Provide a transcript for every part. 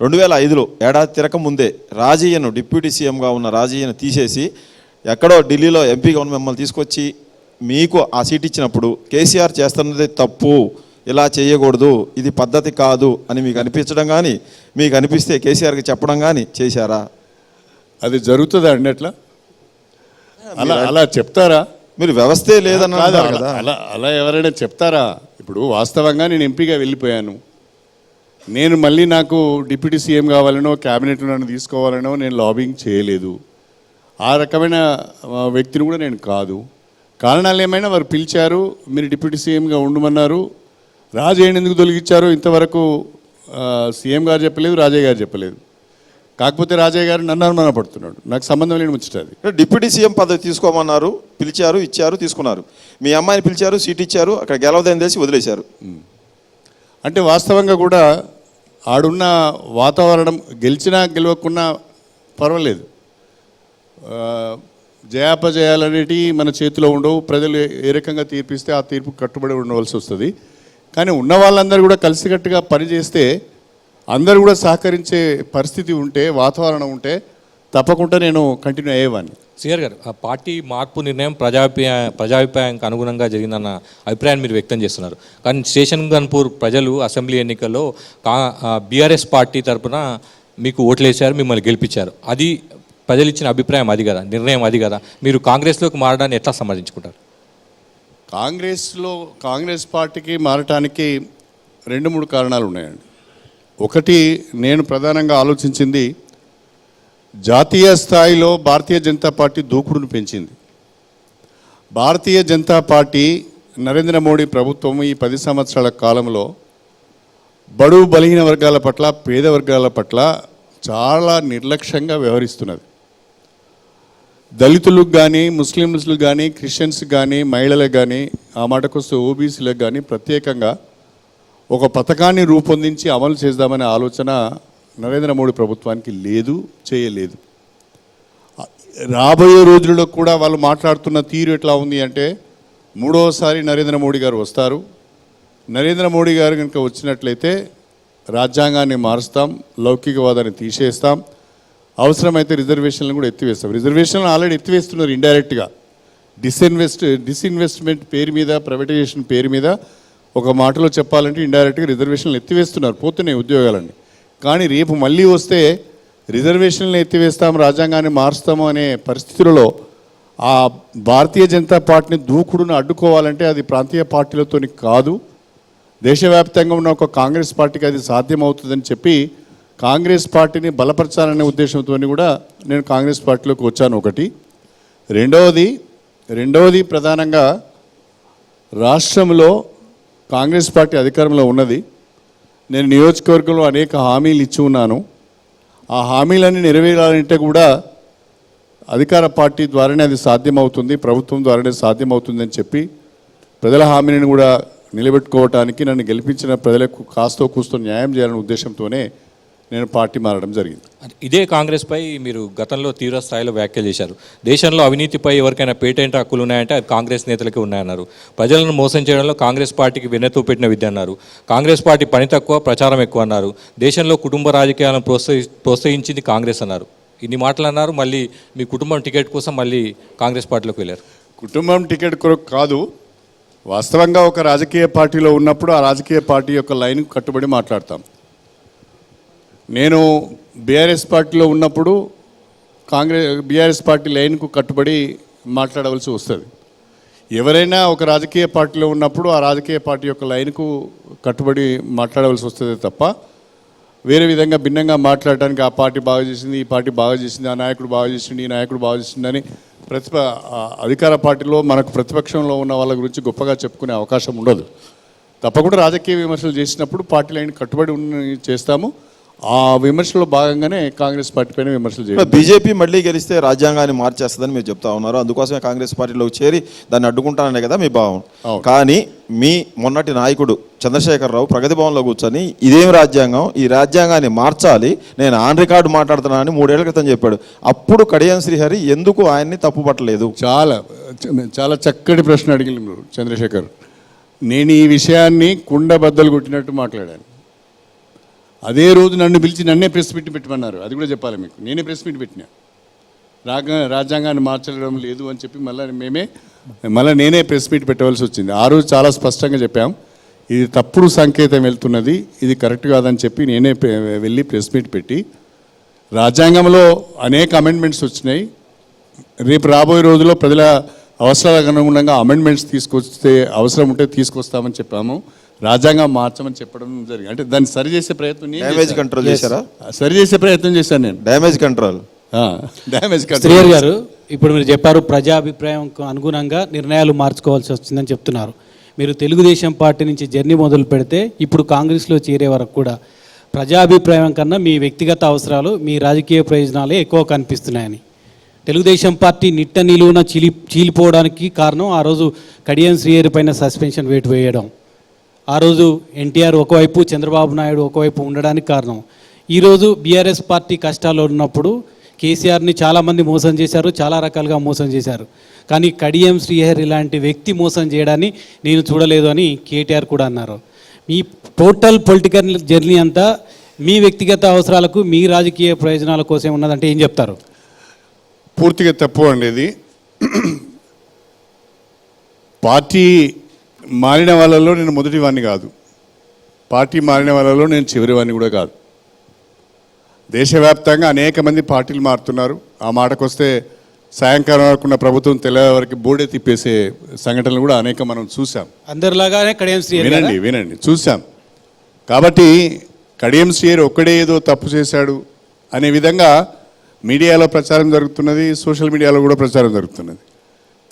2005లో ఏడాది తిరక ముందే రాజయ్యను డిప్యూటీ సీఎంగా ఉన్న రాజయ్యను తీసేసి ఎక్కడో ఢిల్లీలో ఎంపీగా ఉన్న మిమ్మల్ని తీసుకొచ్చి మీకు ఆ సీట్ ఇచ్చినప్పుడు కేసీఆర్ చేస్తున్నది తప్పు, ఇలా చేయకూడదు, ఇది పద్ధతి కాదు అని మీకు అనిపించడం కానీ, మీకు అనిపిస్తే కేసీఆర్కి చెప్పడం కానీ చేశారా? అది జరుగుతుందా అండి? అట్లా అలా చెప్తారా? మీరు వ్యవస్థే లేదన్నారు కదా. అలా ఎవరైనా చెప్తారా? ఇప్పుడు వాస్తవంగా నేను ఎంపీగా వెళ్ళిపోయాను, నేను మళ్ళీ నాకు డిప్యూటీ సీఎం కావాలనో క్యాబినెట్లో నన్ను తీసుకోవాలనో నేను లాబింగ్ చేయలేదు. ఆ రకమైన వ్యక్తిని కూడా నేను కాదు. కారణాలు ఏమైనా వారు పిలిచారు, మీరు డిప్యూటీ సీఎంగా ఉండమన్నారు. రాజయ్యని ఎందుకు తొలగించారో ఇంతవరకు సీఎం గారు చెప్పలేదు, రాజయ్య గారు చెప్పలేదు. కాకపోతే రాజయ్య గారు నన్ను అనుమానపడుతున్నాడు, నాకు సంబంధం లేని ముచ్చటది. డిప్యూటీ సీఎం పదవి తీసుకోమన్నారు, పిలిచారు, ఇచ్చారు, తీసుకున్నారు. మీ అమ్మాయిని పిలిచారు, సీట్ ఇచ్చారు, అక్కడ గెలవదని తెలిసి వదిలేశారు. అంటే వాస్తవంగా కూడా ఆడున్న వాతావరణం గెలిచినా గెలవకున్నా పర్వాలేదు, జయాపజయాలనేటి మన చేతిలో ఉండవు. ప్రజలు ఏ రకంగా తీర్పిస్తే ఆ తీర్పు కట్టుబడి ఉండవలసి వస్తుంది. కానీ ఉన్న వాళ్ళందరూ కూడా కలిసికట్టుగా పనిచేస్తే, అందరూ కూడా సహకరించే పరిస్థితి ఉంటే, వాతావరణం ఉంటే తప్పకుండా నేను కంటిన్యూ అయ్యేవాడిని. సిఆర్ గారు, ఆ పార్టీ మార్పు నిర్ణయం ప్రజాభిప్రాయానికి అనుగుణంగా జరిగిందన్న అభిప్రాయాన్ని మీరు వ్యక్తం చేస్తున్నారు. కానీ స్టేషన్ గన్పూర్ ప్రజలు అసెంబ్లీ ఎన్నికల్లో బీఆర్ఎస్ పార్టీ తరఫున మీకు ఓట్లేశారు, మిమ్మల్ని గెలిపించారు. అది ప్రజలు ఇచ్చిన అభిప్రాయం అది కదా, నిర్ణయం అది కదా. మీరు కాంగ్రెస్లోకి మారడాన్ని ఎట్లా సమర్థించుకుంటారు? కాంగ్రెస్ పార్టీకి మారటానికి 2-3 కారణాలు ఉన్నాయండి. ఒకటి, నేను ప్రధానంగా ఆలోచించింది, జాతీయ స్థాయిలో భారతీయ జనతా పార్టీ దూకుడును పెంచింది. భారతీయ జనతా పార్టీ నరేంద్ర మోడీ ప్రభుత్వం ఈ 10 సంవత్సరాల కాలంలో బడుగు బలహీన వర్గాల పట్ల, పేద వర్గాల పట్ల చాలా నిర్లక్ష్యంగా వ్యవహరిస్తున్నది. దళితులకు కానీ, ముస్లింలకు కానీ, క్రిస్టియన్స్కి కానీ, మహిళలకు కానీ, ఆ మాటకొస్తే ఓబీసీలకు కానీ ప్రత్యేకంగా ఒక పథకాన్ని రూపొందించి అమలు చేద్దామనే ఆలోచన నరేంద్ర మోడీ ప్రభుత్వానికి లేదు, చేయలేదు. రాబోయే రోజుల్లో కూడా వాళ్ళు మాట్లాడుతున్న తీరు ఎట్లా ఉంది అంటే, 3వసారి నరేంద్ర మోడీ గారు వస్తారు, నరేంద్ర మోడీ గారు కనుక వచ్చినట్లయితే రాజ్యాంగాన్ని మారుస్తాం, లౌకికవాదాన్ని తీసేస్తాం, అవసరమైతే రిజర్వేషన్లను కూడా ఎత్తివేస్తాం. రిజర్వేషన్లు ఆల్రెడీ ఎత్తివేస్తున్నారు ఇండైరెక్ట్గా. డిస్ఇన్వెస్ట్మెంట్ పేరు మీద, ప్రైవేటైజేషన్ పేరు మీద, ఒక మాటలో చెప్పాలంటే ఇండైరెక్ట్గా రిజర్వేషన్లు ఎత్తివేస్తున్నారు, పోతున్నాయి ఉద్యోగాలన్నీ. కానీ రేపు మళ్ళీ వస్తే రిజర్వేషన్లను ఎత్తివేస్తాం, రాజ్యాంగాన్ని మారుస్తాము అనే పరిస్థితులలో ఆ భారతీయ జనతా పార్టీని దూకుడును అడ్డుకోవాలంటే అది ప్రాంతీయ పార్టీలతో కాదు, దేశవ్యాప్తంగా ఉన్న ఒక కాంగ్రెస్ పార్టీకి అది సాధ్యమవుతుందని చెప్పి కాంగ్రెస్ పార్టీని బలపరచాలనే ఉద్దేశంతో కూడా నేను కాంగ్రెస్ పార్టీలోకి వచ్చాను. ఒకటి. రెండవది ప్రధానంగా రాష్ట్రంలో కాంగ్రెస్ పార్టీ అధికారంలో ఉన్నది. నేను నియోజకవర్గంలో అనేక హామీలు ఇచ్చి ఉన్నాను. ఆ హామీలన్నీ నెరవేరాలంటే కూడా అధికార పార్టీ ద్వారానే అది సాధ్యమవుతుంది, ప్రభుత్వం ద్వారానే సాధ్యమవుతుందని చెప్పి ప్రజల హామీని కూడా నిలబెట్టుకోవటానికి నన్ను గెలిపించిన ప్రజలకు కాస్తో కూస్తో న్యాయం చేయాలనే ఉద్దేశంతోనే నేను పార్టీ మారడం జరిగింది. ఇదే కాంగ్రెస్పై మీరు గతంలో తీవ్ర స్థాయిలో వ్యాఖ్యలు చేశారు. దేశంలో అవినీతిపై ఎవరికైనా పేటెంట్ హక్కులు ఉన్నాయంటే అది కాంగ్రెస్ నేతలకే ఉన్నాయన్నారు. ప్రజలను మోసం చేయడంలో కాంగ్రెస్ పార్టీకి వెన్నెతో పెట్టిన విద్య అన్నారు. కాంగ్రెస్ పార్టీ పని తక్కువ, ప్రచారం ఎక్కువ అన్నారు. దేశంలో కుటుంబ రాజకీయాలను ప్రోత్సహించింది కాంగ్రెస్ అన్నారు. ఇన్ని మాటలు అన్నారు. మళ్ళీ మీ కుటుంబం టికెట్ కోసం మళ్ళీ కాంగ్రెస్ పార్టీలోకి వెళ్ళారు. కుటుంబం టికెట్ కొరకు కాదు, వాస్తవంగా ఒక రాజకీయ పార్టీలో ఉన్నప్పుడు ఆ రాజకీయ పార్టీ యొక్క లైన్కు కట్టుబడి మాట్లాడతాం. నేను బీఆర్ఎస్ పార్టీలో ఉన్నప్పుడు బీఆర్ఎస్ పార్టీ లైన్కు కట్టుబడి మాట్లాడవలసి వస్తుంది. ఎవరైనా ఒక రాజకీయ పార్టీలో ఉన్నప్పుడు ఆ రాజకీయ పార్టీ యొక్క లైన్కు కట్టుబడి మాట్లాడవలసి వస్తుంది తప్ప వేరే విధంగా భిన్నంగా మాట్లాడటానికి ఆ పార్టీ బాగా చేసింది, ఈ పార్టీ బాగా చేసింది, ఆ నాయకుడు బాగా చేసింది, ఈ నాయకుడు బాగా చేసిందని అధికార పార్టీలో మనకు ప్రతిపక్షంలో ఉన్న వాళ్ళ గురించి గొప్పగా చెప్పుకునే అవకాశం ఉండదు. తప్పకుండా రాజకీయ విమర్శలు చేసినప్పుడు పార్టీ లైన్ కట్టుబడి చేస్తాము. ఆ విమర్శలో భాగంగానే కాంగ్రెస్ పార్టీ పైన విమర్శలు చేయాలి. బీజేపీ మళ్ళీ గెలిస్తే రాజ్యాంగాన్ని మార్చేస్తుందని మీరు చెప్తా ఉన్నారు, అందుకోసమే కాంగ్రెస్ పార్టీలోకి చేరి దాన్ని అడ్డుకుంటాననే కదా మీ భావం. కానీ మీ మొన్నటి నాయకుడు చంద్రశేఖరరావు ప్రగతి భవన్లో కూర్చొని ఇదేం రాజ్యాంగం, ఈ రాజ్యాంగాన్ని మార్చాలి, నేను ఆన్ రికార్డు మాట్లాడుతున్నానని 3 ఏళ్ల క్రితం చెప్పాడు. అప్పుడు కడియం శ్రీహరి ఎందుకు ఆయన్ని తప్పుపట్టలేదు? చాలా చాలా చక్కటి ప్రశ్న అడిగిన చంద్రశేఖర్. నేను ఈ విషయాన్ని కుండ బద్దలు కొట్టినట్టు మాట్లాడాను. అదే రోజు నన్ను పిలిచి నన్నే ప్రెస్ మీట్ పెట్టమన్నారు. అది కూడా చెప్పాలి మీకు. నేనే ప్రెస్ మీట్ పెట్టినా. రాజ్యాంగాన్ని మార్చడం లేదు అని చెప్పి మళ్ళీ నేనే ప్రెస్ మీట్ పెట్టవలసి వచ్చింది. ఆ రోజు చాలా స్పష్టంగా చెప్పాం, ఇది తప్పుడు సంకేతం వెళ్తున్నది, ఇది కరెక్ట్ కాదని చెప్పి నేనే వెళ్ళి ప్రెస్ మీట్ పెట్టి, రాజ్యాంగంలో అనేక అమెండ్మెంట్స్ వచ్చినాయి, రేపు రాబోయే రోజుల్లో ప్రజల అవసరాలకు అనుగుణంగా అమెండ్మెంట్స్ తీసుకొస్తే అవసరం ఉంటే తీసుకొస్తామని చెప్పాము. రాజ్యాంగం మార్చమని చెప్పడం జరిగింది. అంటే దాన్ని సరిచేసే ప్రయత్నం డ్యామేజ్ కంట్రోల్ చేశారా? సరిచేసే ప్రయత్నం చేశాను నేను. డ్యామేజ్ కంట్రోల్ శ్రీహరి గారు, ఇప్పుడు మీరు చెప్పారు ప్రజాభిప్రాయం అనుగుణంగా నిర్ణయాలు మార్చుకోవాల్సి వస్తుందని చెప్తున్నారు. మీరు తెలుగుదేశం పార్టీ నుంచి జర్నీ మొదలు పెడితే ఇప్పుడు కాంగ్రెస్లో చేరే వరకు కూడా ప్రజాభిప్రాయం కన్నా మీ వ్యక్తిగత అవసరాలు, మీ రాజకీయ ప్రయోజనాలే ఎక్కువ కనిపిస్తున్నాయని, తెలుగుదేశం పార్టీ నిట్ట నిలువున చీలిపోవడానికి కారణం ఆ రోజు కడియం శ్రీహరి పైన సస్పెన్షన్ వేటు వేయడం, ఆ రోజు ఎన్టీఆర్ ఒకవైపు చంద్రబాబు నాయుడు ఒకవైపు ఉండడానికి కారణం. ఈరోజు బీఆర్ఎస్ పార్టీ కష్టాల్లో ఉన్నప్పుడు కేసీఆర్ని చాలామంది మోసం చేశారు, చాలా రకాలుగా మోసం చేశారు. కానీ కడియం శ్రీహరి లాంటి వ్యక్తి మోసం చేయడాన్ని నేను చూడలేదు అని కేటీఆర్ కూడా అన్నారు. మీ టోటల్ పొలిటికల్ జర్నీ అంతా మీ వ్యక్తిగత అవసరాలకు, మీ రాజకీయ ప్రయోజనాల కోసం ఉన్నదంటే ఏం చెప్తారు? పూర్తిగా తప్పు అండి ఇది. పార్టీ మారిన వాళ్ళలో నేను మొదటి వాడిని కాదు, పార్టీ మారిన వాళ్ళలో నేను చివరి వాడిని కూడా కాదు. దేశవ్యాప్తంగా అనేక మంది పార్టీలు మారుతున్నారు. ఆ మాటకు వస్తే సాయంకాలం వరకు ఉన్న ప్రభుత్వం తెల్లవారి వరకు బోర్డే తిప్పేసే సంఘటనలు కూడా అనేక మనం చూసాం. అందరిలాగానే కడియం శ్రీహరి వినండి చూసాం. కాబట్టి కడియం శ్రీహరి ఒక్కడే ఏదో తప్పు చేశాడు అనే విధంగా మీడియాలో ప్రచారం జరుగుతున్నది, సోషల్ మీడియాలో కూడా ప్రచారం జరుగుతున్నది.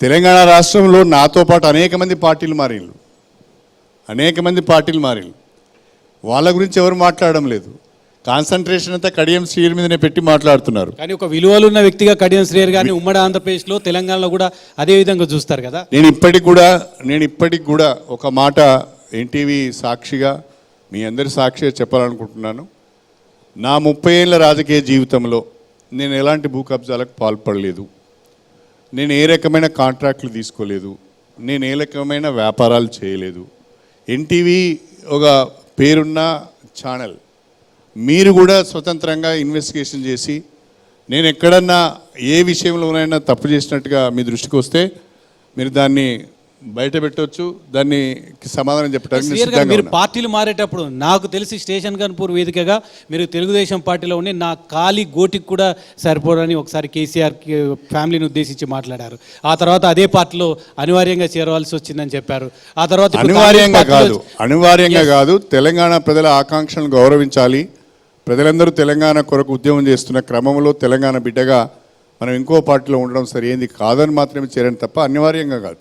తెలంగాణ రాష్ట్రంలో నాతో పాటు అనేక మంది పార్టీలు మారిళ్ళు. వాళ్ళ గురించి ఎవరు మాట్లాడడం లేదు. కాన్సన్ట్రేషన్ అంతా కడియం శ్రీహరి మీదనే పెట్టి మాట్లాడుతున్నారు. కానీ ఒక విలువలున్న వ్యక్తిగా కడియం శ్రీహరి గారిని ఉమ్మడి ఆంధ్రప్రదేశ్లో, తెలంగాణలో కూడా అదే విధంగా చూస్తారు కదా. నేను ఇప్పటికి కూడా ఒక మాట ఎన్టీవీ సాక్షిగా, మీ అందరి సాక్షిగా చెప్పాలనుకుంటున్నాను. నా 30 ఏళ్ళ రాజకీయ జీవితంలో నేను ఎలాంటి భూ కబ్జాలకు పాల్పడలేదు, నేను ఏ రకమైన కాంట్రాక్టులు తీసుకోలేదు, నేను ఏ రకమైన వ్యాపారాలు చేయలేదు. ఎన్టీవీ ఒక పేరున్న ఛానల్. మీరు కూడా స్వతంత్రంగా ఇన్వెస్టిగేషన్ చేసి నేను ఎక్కడన్నా ఏ విషయంలోనైనా తప్పు చేసినట్టుగా మీ దృష్టికి వస్తే మీరు దాన్ని బయట పెట్టవచ్చు, దాన్ని సమాధానం చెప్పడానికి మీరు పార్టీలు మారేటప్పుడు నాకు తెలిసి స్టేషన్ గన్పూర్ వేదికగా మీరు తెలుగుదేశం పార్టీలో ఉండి నా ఖాళీ గోటికి కూడా సరిపోరని ఒకసారి కేసీఆర్ ఫ్యామిలీని ఉద్దేశించి మాట్లాడారు. ఆ తర్వాత అదే పార్టీలో అనివార్యంగా చేరవలసి వచ్చిందని చెప్పారు. ఆ తర్వాత అనివార్యంగా కాదు, తెలంగాణ ప్రజల ఆకాంక్షలను గౌరవించాలి. ప్రజలందరూ తెలంగాణ కొరకు ఉద్యమం చేస్తున్న క్రమంలో తెలంగాణ బిడ్డగా మనం ఇంకో పార్టీలో ఉండడం సరైనది కాదని మాత్రమే చేరని తప్ప అనివార్యంగా కాదు.